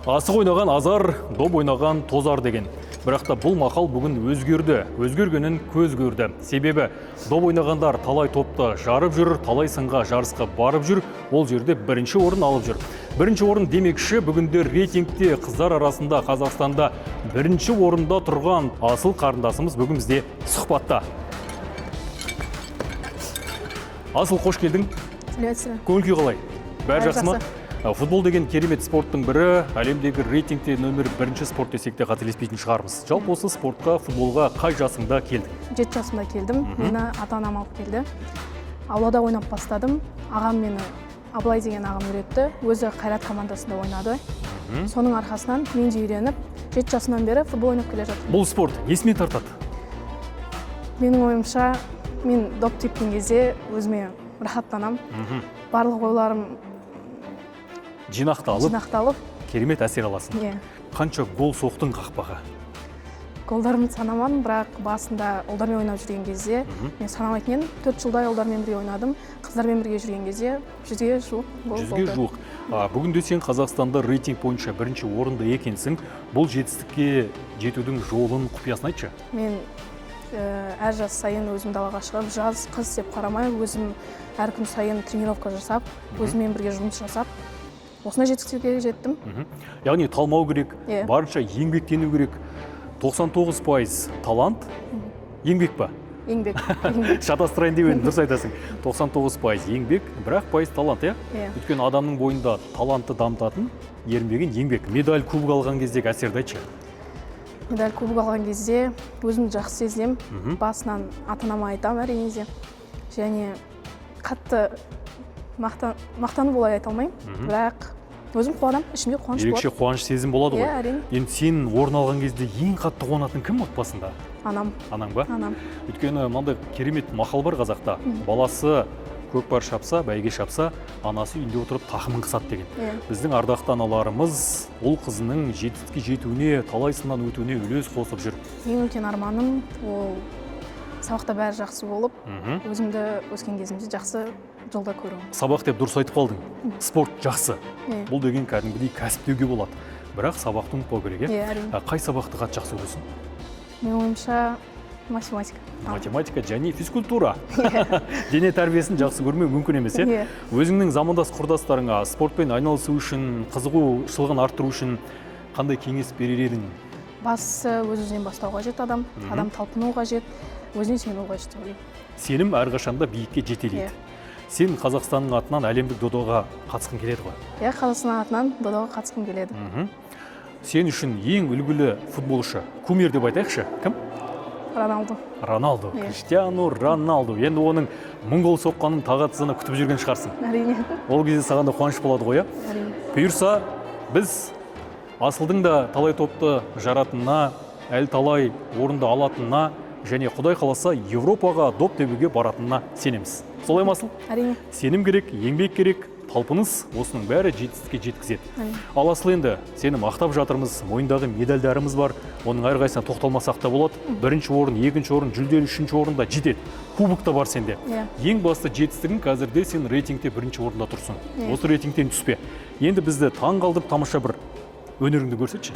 Асық ойнаған азар, доп ойнаған тозар деген. Бірақ та бұл мақал бүгін өзгерді. Өзгергенін көз көрді. Себебі доп ойнағандар талай топты жарып жүр, талай сынға жарысқа барып жүр, ол жерде бірінші орын алып жүр. Бірінші орын демекші, бүгінде рейтингте қыздар арасында Қазақстанда бірінші орында тұрған асыл қарындасымыз бүгін бізде сұхбатта. Асыл, қош келдің. Көңіл күй қалай? Бәрі жақсы ма? Футбол деген керемет спорттың бірі, әлемдегі рейтингте нөмір бірінші спорт десек те қателеспейтін шығармыз. Жалпы осы спортқа, футболға қай жасыңда келдің? 7 жасымда келдім. Мені ата-анам алып келді. Аулада ойнап бастадым. Ағам мені, Абылай деген ағам үйретті. Өзі Қайрат командасында ойнады. Соның арқасынан мен де үйреніп, 7 жасымнан бері футбол ойнап келе жатырмын. Бұл спорт несімен тартады? Менің ойымша, мен доп тепкен кезде өзіме рахаттанам. Барлық ойларым жинақталып, керемет әсер аласың. Қанша гол соқтың қақпаға? Голдарымды санамадым, бірақ басында ұлдармен ойнап жүрген кезде мен санамайтын едім. 4 жылдай ұлдармен бірге ойнадым. Қыздармен бірге жүрген кезде 100-ге жуық гол болды. 100-ге жуық. Бүгінде сен Қазақстанда рейтинг бойынша бірінші орында екенсің. Бұл жетістікке жетудің жолын, құпиясын айтшы. Мен әр жаз сайын өзім далаға шығып, жаз, қыз деп қарамай, өзім әр күн сайын тренировка жасап, өзіммен бірге жұмыс жасап, осындай жетістікке жеттім. Яғни талмау керек, барынша еңбектену керек. 99% талант, еңбек па? Еңбек. Шатастырайын деп едім, дұрыс айтасың. 99% еңбек, бірақ пайыз талант, өйткені адамның бойында талантты дамытатын, ерінбеген еңбек. Медаль, кубок алған кездегі әсерді айтшы. Медаль, кубок алған кезде өзімді жақсы сезінем. Басынан ата-анама айтам әрине де. Және қатты мақтанып олай айта алмаймын, бірақ өзім қуанам, ішімде қуаныш болады. Ерекше қуаныш сезім болады ғой. Әрине. Енді сен орын алған кезде ең қатты қуанатын кім отбасында? Анам. Анаң ба? Анам. Өйткені мынандай керемет мақал бар қазақта. Баласы көкпар шапса, бәйге шапса, анасы үйінде отырып тақымын қысады деген. Біздің ардақты аналарымыз ол қызының жетістікке жетуіне, талай сыннан өтуіне үлес қосып жүр. Ең үлкен арманым ол сабақта бәрі жақсы болып, өзімді өскен кезімде жақсы жолда көру. Сабақ деп дұрыс айтып қалдың. Спорт жақсы. Бұл деген кәдімгідей кәсіп деуге болады. Бірақ сабақты ұмытпау керек, Қай сабақты қатты жақсы көресің? Менің ойымша математика. Математика және физкультура. Дене тәрбиесін жақсы көрмеу мүмкін емес, Өзіңнің замандас құрдастарыңа спортпен айналысу үшін, қызығушылығын арттыру үшін қандай кеңес берер едің? Бастысы өз-өзінен бастау қажет адам талпыну қажет, өзіне сену қажет деп ойлаймын. Сенім әрқашанда биікке жетелейді. Сен Қазақстанның атынан әлемдік додоға қатысқың келеді ғой? Қазақстанның атынан додоға қатысқым келеді. Сен үшін ең үлгілі футболшы, кумир деп айтайықшы, кім? Роналду. Криштиану Роналду. Енді оның 1000 гол соққанын тағатсызына күтіп жүрген шығарсың. Әрине. Ол кезде саған да қуаныш болады ғой, Әрине. Бұйырса, біз Асылдың да талай топты жаратынына, әлі талай орынды алатынына, және Құдай қаласа Европаға доп тебуге баратынына сенеміз. Солай ма, Асыл? Әрине. Сенім керек, еңбек керек, талпыныс, осының бәрі жетістікке жеткізеді. Ал Асыл, енді сені мақтап жатырмыз, мойындағы медальдарымыз бар, оның әрқайсысына тоқталмасақ та болады. Бірінші орын, екінші орын, жүлделі үшінші орында жетеді. Кубок та бар сенде. Ең басты жетістігің қазірде сен рейтингте бірінші орында тұрсың. Осы рейтингтен түспе. Енді бізді таң қалдырып тамаша бір өнеріңді көрсетші.